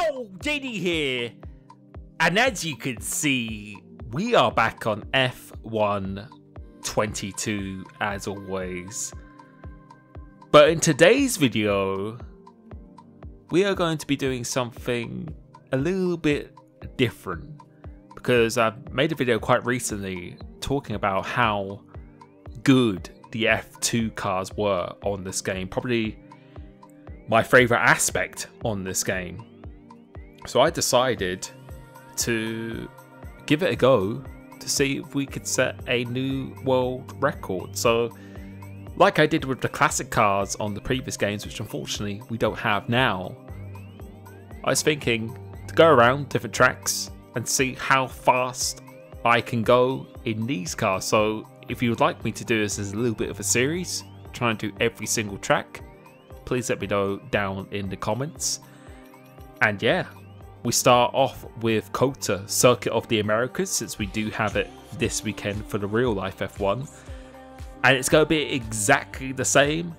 Yo, JD here, and as you can see, we are back on F1 22 as always. But in today's video, we are going to be doing something a little bit different, because I've made a video quite recently talking about how good the F2 cars were on this game, probably my favorite aspect on this game. So I decided to give it a go to see if we could set a new world record. So like I did with the classic cars on the previous games, which unfortunately we don't have now, I was thinking to go around different tracks and see how fast I can go in these cars. So if you would like me to do this as a little bit of a series, try and do every single track, please let me know down in the comments. And yeah, we start off with COTA, Circuit of the Americas, since we do have it this weekend for the real life F1. And it's going to be exactly the same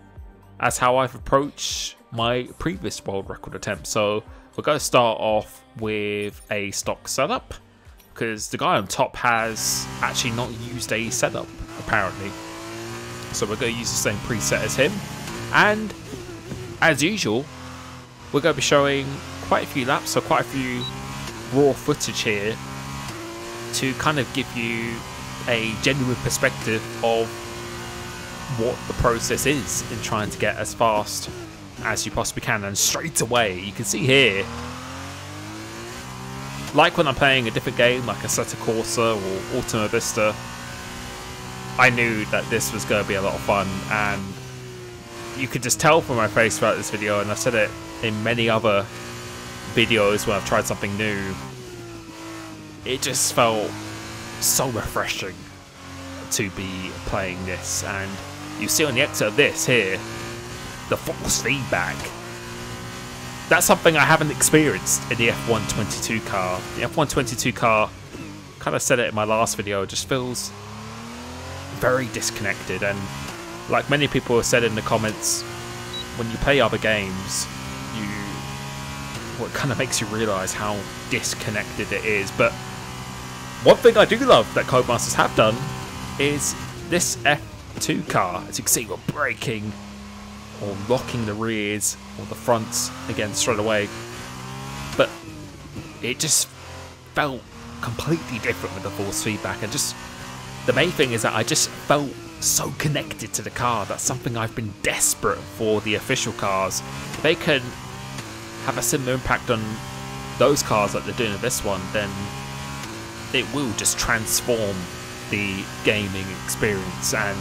as how I've approached my previous world record attempt. So we're going to start off with a stock setup, because the guy on top has actually not used a setup apparently. So we're going to use the same preset as him. And as usual, we're going to be showing quite a few laps, so quite a few raw footage here to kind of give you a genuine perspective of what the process is in trying to get as fast as you possibly can. And straight away, you can see here, like when I'm playing a different game like Assetto Corsa or Ultima Vista, I knew that this was going to be a lot of fun, and you could just tell from my face throughout this video, and I've said it in many other videos when I've tried something new, it just felt so refreshing to be playing this. And you see on the exit of this here, the force feedback. That's something I haven't experienced in the F1 22 car. The F1 22 car, kind of said it in my last video, just feels very disconnected. And like many people have said in the comments, when you play other games, it kind of makes you realise how disconnected it is. But one thing I do love that Codemasters have done is this F2 car. As you can see, we're braking or locking the rears or the fronts again straight away, but it just felt completely different with the force feedback. And just the main thing is that I just felt so connected to the car. That's something I've been desperate for the official cars. If they can have a similar impact on those cars like they're doing in this one, then it will just transform the gaming experience. And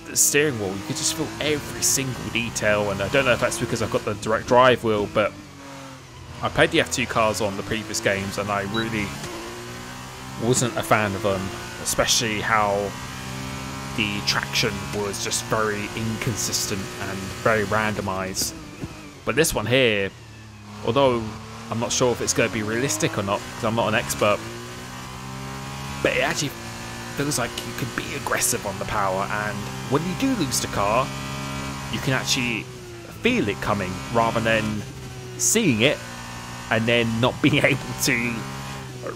the steering wheel, you can just feel every single detail. And I don't know if that's because I've got the direct drive wheel, but I played the F2 cars on the previous games and I really wasn't a fan of them, especially how the traction was just very inconsistent and very randomized. But this one here, although I'm not sure if it's going to be realistic or not, because I'm not an expert, but it actually feels like you can be aggressive on the power, and when you do lose the car, you can actually feel it coming rather than seeing it and then not being able to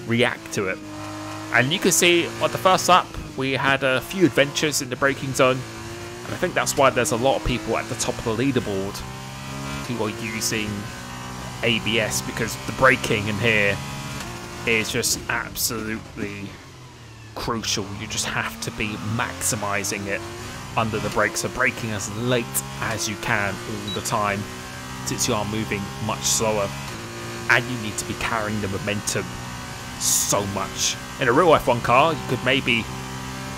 react to it. And you can see on the first lap, we had a few adventures in the braking zone, and I think that's why there's a lot of people at the top of the leaderboard who are using ABS, because the braking in here is just absolutely crucial. You just have to be maximizing it under the brakes, so braking as late as you can all the time, since you are moving much slower, and you need to be carrying the momentum so much. In a real F1 car, you could maybe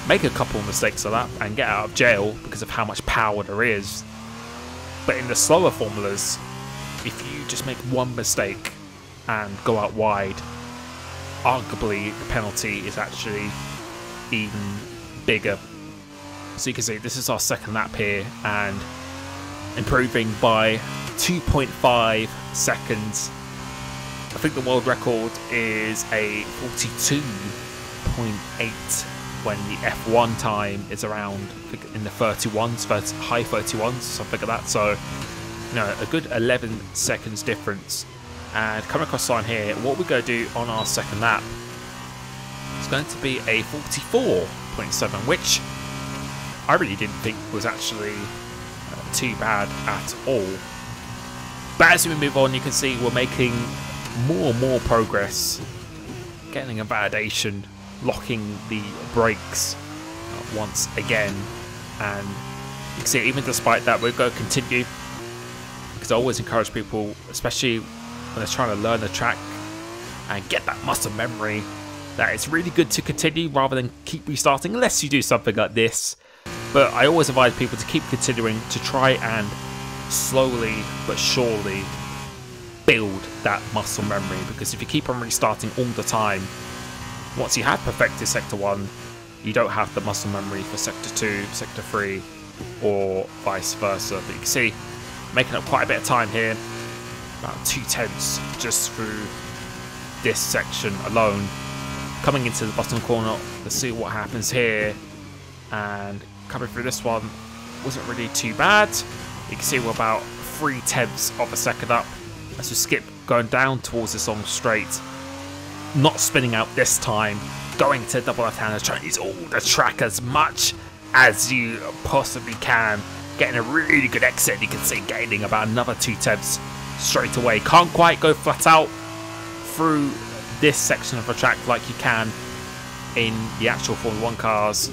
make a couple of mistakes a lap and get out of jail because of how much power there is. But in the slower formulas, if you just make one mistake and go out wide, arguably the penalty is actually even bigger. So you can see this is our second lap here, and improving by 2.5 seconds. I think the world record is a 42.8 when the F1 time is around, I think, in the 31s, high 31s, something like that. So you know, a good 11 seconds difference. And coming across the line here, what we're going to do on our second lap is going to be a 44.7, which I really didn't think was actually too bad at all. But as we move on, you can see we're making more and more progress, getting a validation, locking the brakes once again, and you can see even despite that we're going to continue, because I always encourage people, especially when they're trying to learn the track and get that muscle memory, that it's really good to continue rather than keep restarting unless you do something like this. But I always advise people to keep continuing, to try and slowly but surely build that muscle memory, because if you keep on restarting all the time, once you have perfected sector 1, you don't have the muscle memory for sector 2, sector 3, or vice versa. But you can see making up quite a bit of time here, about 2/10 just through this section alone. Coming into the bottom corner, let's see what happens here, and coming through this one wasn't really too bad. You can see we're about 3/10 of a second up as we skip going down towards this long straight, not spinning out this time, going to double left-hander, trying to use all the track as much as you possibly can, getting a really good exit. You can see gaining about another 2/10 straight away. Can't quite go flat out through this section of the track like you can in the actual Formula 1 cars,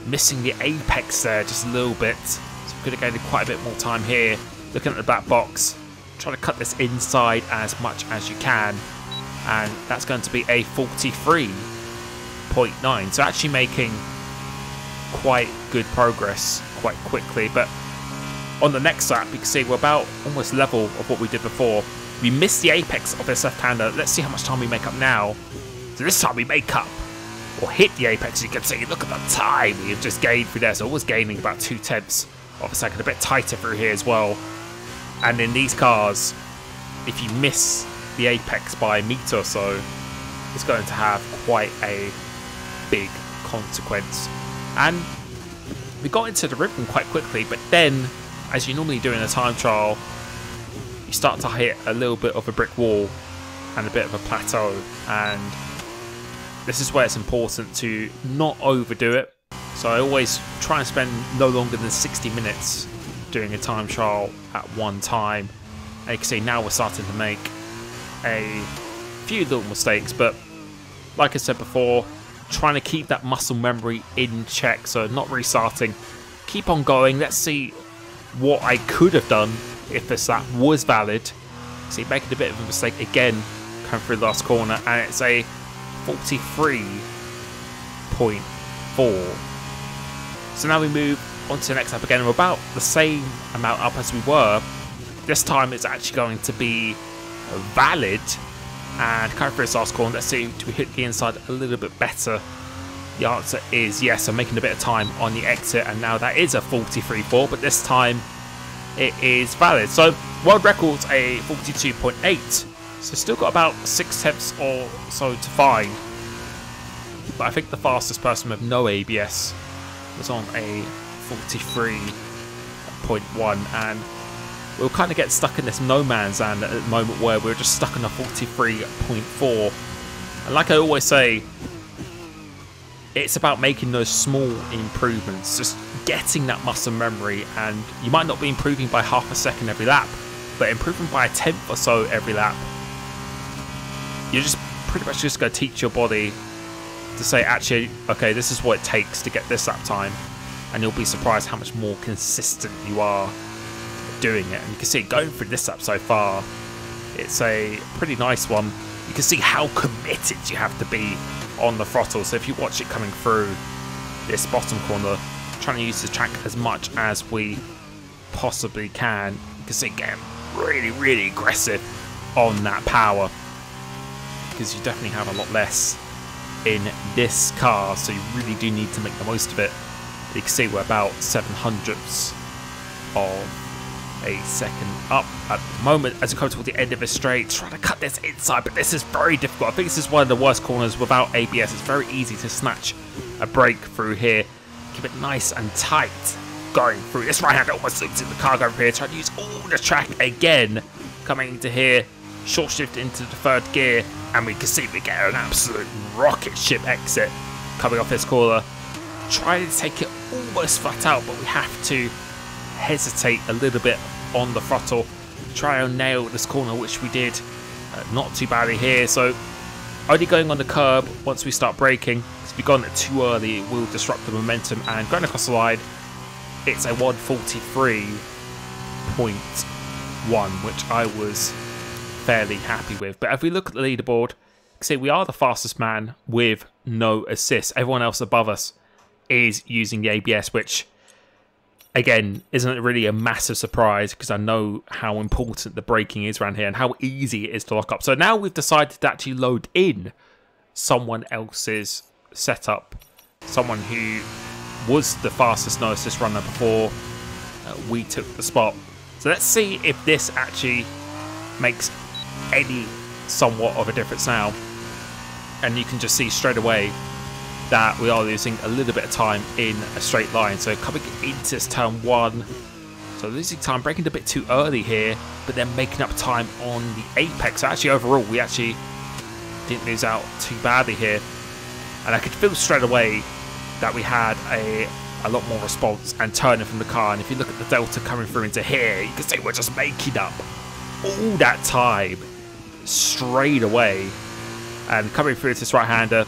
missing the apex there just a little bit, so we could have gained quite a bit more time here. Looking at the black box, trying to cut this inside as much as you can, and that's going to be a 43.9, so actually making quite good progress quite quickly. But on the next lap you can see we're about almost level of what we did before. We missed the apex of this left-hander. Let's see how much time we make up now. So this time we make up, or hit the apex. You can see, look at the time we've just gained through there, so always gaining about 2/10 of a second, a bit tighter through here as well. And in these cars, if you miss the apex by a meter or so, it's going to have quite a big consequence. And we got into the rhythm quite quickly, but then, as you normally do in a time trial, you start to hit a little bit of a brick wall and a bit of a plateau, and this is where it's important to not overdo it. So I always try and spend no longer than 60 minutes doing a time trial at one time. And you can see now we're starting to make a few little mistakes, but like I said before, trying to keep that muscle memory in check, so not restarting, keep on going. Let's see what I could have done if this lap was valid. See, making a bit of a mistake again, coming through the last corner, and it's a 43.4. So now we move on to the next lap again. We're about the same amount up as we were. This time it's actually going to be valid, and coming through this last corner, let's see, do we hit the inside a little bit better? The answer is yes. I'm making a bit of time on the exit, and now that is a 43.4, but this time it is valid. So world record's a 42.8, so still got about 6/10 or so to find. But I think the fastest person with no ABS was on a 43.1, and we'll kind of get stuck in this no man's land at the moment where we're just stuck on a 43.4. And like I always say, it's about making those small improvements, just getting that muscle memory, and you might not be improving by half a second every lap, but improving by a 1/10 or so every lap. You're just pretty much just going to teach your body to say, actually, okay, this is what it takes to get this lap time, and you'll be surprised how much more consistent you are doing it. And you can see going through this lap so far, it's a pretty nice one. You can see how committed you have to be on the throttle. So if you watch it coming through this bottom corner, trying to use the track as much as we possibly can, you can see getting really aggressive on that power, because you definitely have a lot less in this car, so you really do need to make the most of it. You can see we're about 7/100ths of a second up at the moment as we come toward the end of the straight, trying to cut this inside, but this is very difficult. I think this is one of the worst corners without ABS. It's very easy to snatch a break through here. Keep it nice and tight going through. This right-hander almost looks in the car going through here, trying to use all the track again. Coming into here, short shift into the third gear, and we can see we get an absolute rocket ship exit coming off this corner. Trying to take it almost flat out, but we have to hesitate a little bit on the throttle. Try and nail this corner, which we did not too badly here. So only going on the curb once we start braking. If we've gone too early, it will disrupt the momentum. And going across the line, it's a 143.1, which I was fairly happy with. But if we look at the leaderboard, you can see we are the fastest man with no assists. Everyone else above us is using the ABS, which again isn't really a massive surprise because I know how important the braking is around here and how easy it is to lock up. So now we've decided to actually load in someone else's setup, someone who was the fastest no assist runner before we took the spot. So let's see if this actually makes any somewhat of a difference now. And you can just see straight away that we are losing a little bit of time in a straight line. So coming into this turn one, so losing time, braking a bit too early here, but then making up time on the apex. So actually overall, we actually didn't lose out too badly here. And I could feel straight away that we had a lot more response and turning from the car. And if you look at the delta coming through into here, you can see we're just making up all that time straight away. And coming through to this right-hander,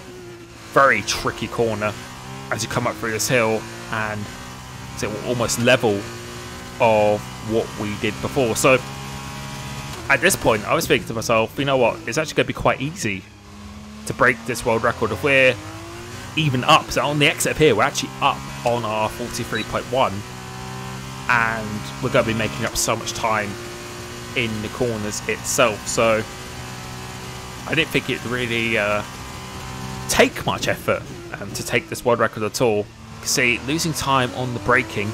very tricky corner as you come up through this hill, and so we're almost level of what we did before. So at this point, I was thinking to myself, you know what, it's actually going to be quite easy to break this world record if we're even up. So on the exit of here, we're actually up on our 43.1, and we're going to be making up so much time in the corners itself. So I didn't think it really take much effort to take this world record at all. You can see losing time on the braking,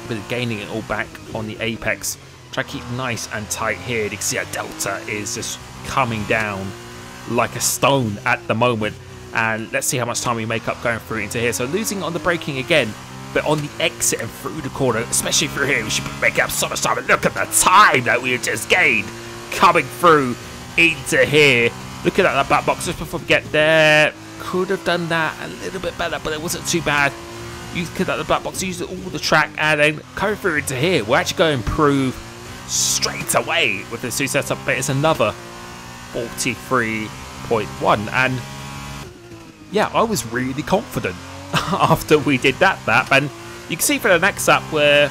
but gaining it all back on the apex. Try to keep nice and tight here. You can see our delta is just coming down like a stone at the moment. And let's see how much time we make up going through into here. So losing on the braking again, but on the exit and through the corner, especially through here, we should be making up so much time. And look at the time that we just gained coming through into here. Look at that black box just before we get there. Could have done that a little bit better, but it wasn't too bad. You could have the black box, use all the track, and then coming through into here, we're actually going to improve straight away with this new setup. But it's another 43.1, and yeah, I was really confident after we did that lap. And you can see for the next lap, we're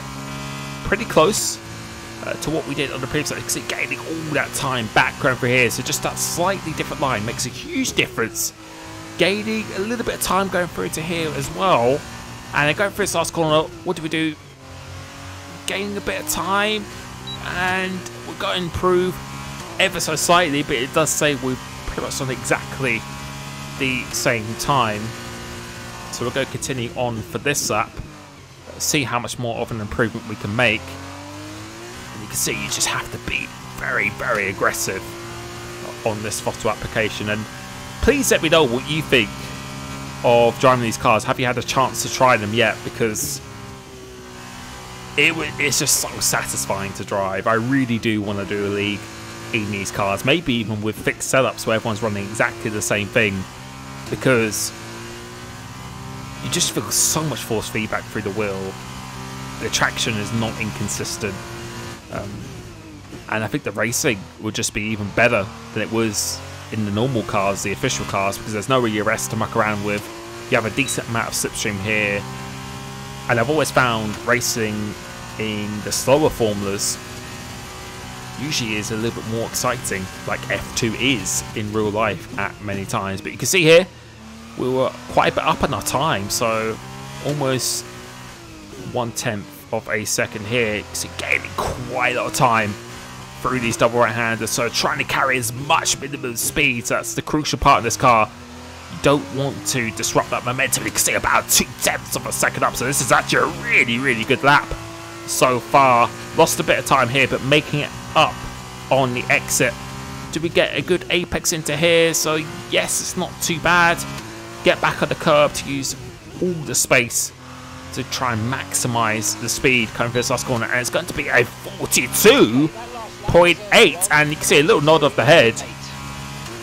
pretty close to what we did on the previous lap. You can see gaining all that time back going through here. So just that slightly different line makes a huge difference. Gaining a little bit of time going through to here as well. And then going through this last corner, what do? Gaining a bit of time. And we're going to improve ever so slightly, but it does say we're pretty much on exactly the same time. So we're going to continue on for this lap, see how much more of an improvement we can make. And you can see you just have to be very, very aggressive on this throttle application. And please let me know what you think of driving these cars. Have you had a chance to try them yet? Because it's just so satisfying to drive. I really do want to do a league in these cars, maybe even with fixed setups where everyone's running exactly the same thing, because you just feel so much force feedback through the wheel. The traction is not inconsistent, and I think the racing would just be even better than it was in the normal cars, the official cars, because there's no ERS to muck around with. You have a decent amount of slipstream here, and I've always found racing in the slower formulas usually is a little bit more exciting, like F2 is in real life at many times. But you can see here we were quite a bit up on our time, so almost 1/10 of a second here. You can see gaining quite a lot of time through these double right-handers, so trying to carry as much minimum speed. So that's the crucial part of this car. You don't want to disrupt that momentum. You can see about 2/10 of a second up, so this is actually a really, really good lap so far. Lost a bit of time here, but making it up on the exit. Do we get a good apex into here? So yes, it's not too bad. Get back on the curb to use all the space to try and maximize the speed coming for this last corner, and it's going to be a 42.8, and you can see a little nod of the head.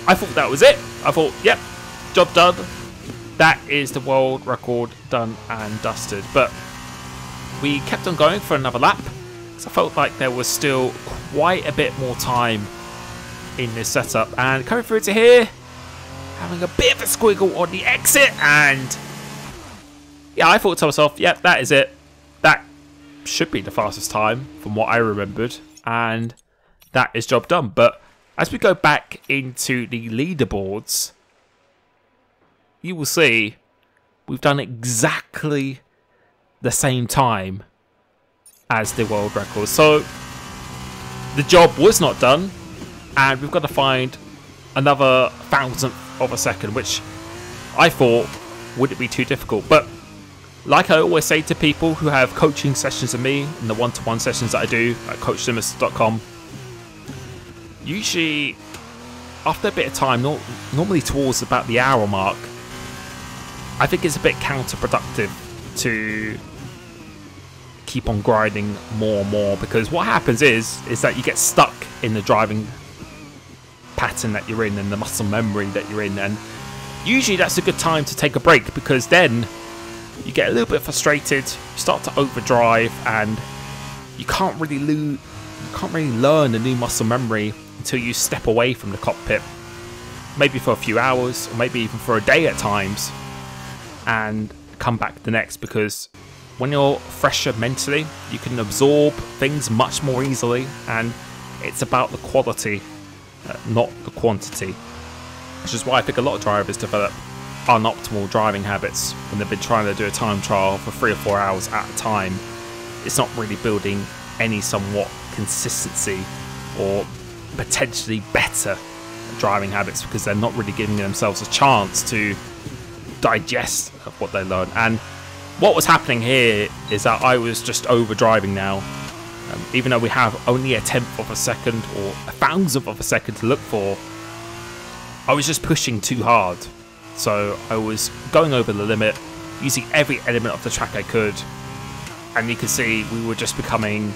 I thought that was it. I thought, yep, job done. That is the world record done and dusted. But we kept on going for another lap, because I felt like there was still quite a bit more time in this setup. And coming through to here, having a bit of a squiggle on the exit, and yeah, I thought to myself, yeah, that is it. That should be the fastest time from what I remembered, and that is job done. But as we go back into the leaderboards, you will see we've done exactly the same time as the world record. So the job was not done, and we've got to find another 1,000th of a second, which I thought wouldn't be too difficult. But like I always say to people who have coaching sessions with me and the one-to-one sessions that I do at coachsimus.com, usually after a bit of time, normally towards about the hour mark, I think it's a bit counterproductive to keep on grinding more and more, because what happens is that you get stuck in the driving pattern that you're in and the muscle memory that you're in, and usually that's a good time to take a break, because then you get a little bit frustrated, you start to overdrive, and you can't really learn the new muscle memory until you step away from the cockpit, maybe for a few hours or maybe even for a day at times, and come back the next. Because when you're fresher mentally, you can absorb things much more easily, and it's about the quality, not the quantity, which is why I think a lot of drivers develop unoptimal driving habits when they've been trying to do a time trial for 3 or 4 hours at a time. It's not really building any somewhat consistency or potentially better driving habits, because they're not really giving themselves a chance to digest what they learn. And what was happening here is that I was just over driving now. Even though we have only a 1/10 of a second or a 1,000th of a second to look for, I was just pushing too hard. So I was going over the limit, using every element of the track I could, and you can see we were just becoming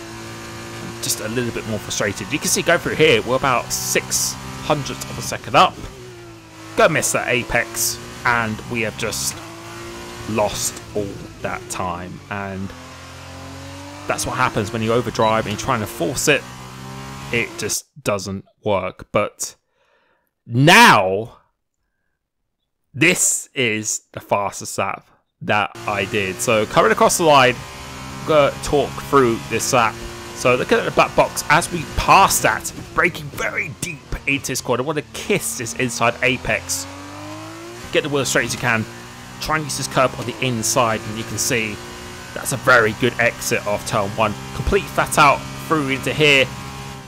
just a little bit more frustrated. You can see going through here, we're about 600th of a second up. Go miss that apex, and we have just lost all that time. And that's what happens when you overdrive and you're trying to force it. It just doesn't work. But now, this is the fastest lap that I did. So coming across the line, I'm going to talk through this lap. So looking at the black box, as we pass that, braking very deep into this corner, I want to kiss this inside apex. Get the wheel as straight as you can. Try and use this curb on the inside, and you can see that's a very good exit off turn 1. Complete flat out through into here.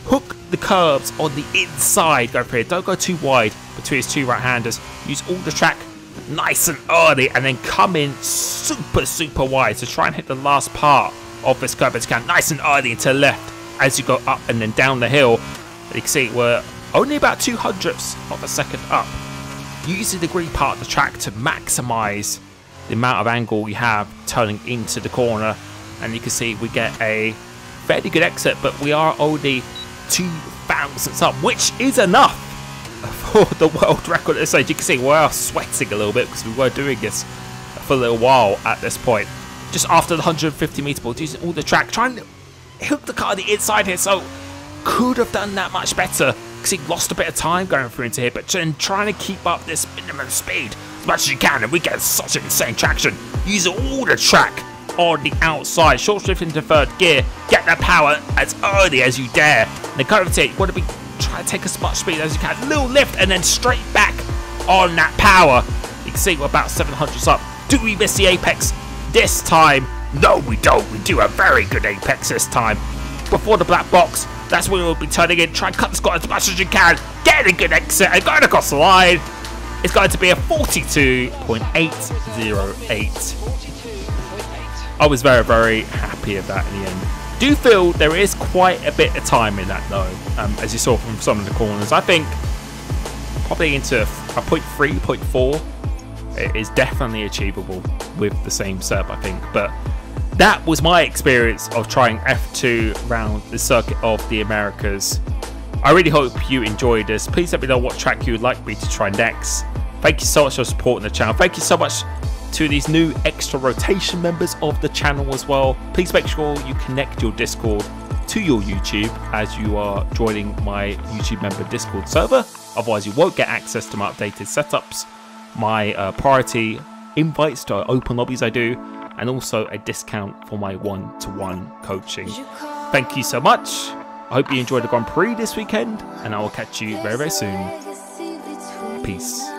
Hook the curbs on the inside. Go for here. Don't go too wide between his two right-handers. Use all the track nice and early, and then come in super wide. So try and hit the last part of this curb as you can, nice and early and to the left as you go up and then down the hill. And you can see we're only about 200ths of a second up. Using the green part of the track to maximize the amount of angle you have turning into the corner, and you can see we get a fairly good exit, but we are only 2,000ths up, which is enough for the world record at this stage. You can see we are sweating a little bit because we were doing this for a little while at this point. Just after the 150 meter board, using all the track, trying to hook the car on the inside here, so could have done that much better because he lost a bit of time going through into here, but then trying to keep up this minimum speed as much as you can, and we get such insane traction. Use all the track on the outside, short shift into third gear, get that power as early as you dare. And then kind of you want to be try to take as much speed as you can, little lift, and then straight back on that power. You can see we're about 700s up. Do we miss the apex this time? No, we don't. We do a very good apex this time. Before the black box, that's where we'll be turning in. Try and cut the squat as much as you can. Get a good exit and going across the line. It's going to be a 42.808. I was very happy with that in the end. Do feel there is quite a bit of time in that though, as you saw from some of the corners. I think probably into a 0.3, 0.4 is definitely achievable with the same setup, I think. But that was my experience of trying F2 around the circuit of the Americas. I really hope you enjoyed this. Please let me know what track you would like me to try next. Thank you so much for supporting the channel. Thank you so much to these new extra rotation members of the channel as well. Please make sure you connect your Discord to your YouTube as you are joining my YouTube member Discord server. Otherwise you won't get access to my updated setups, my priority invites to open lobbies I do, and also a discount for my one-to-one coaching. Thank you so much. I hope you enjoyed the Grand Prix this weekend, and I will catch you very, very soon. Peace.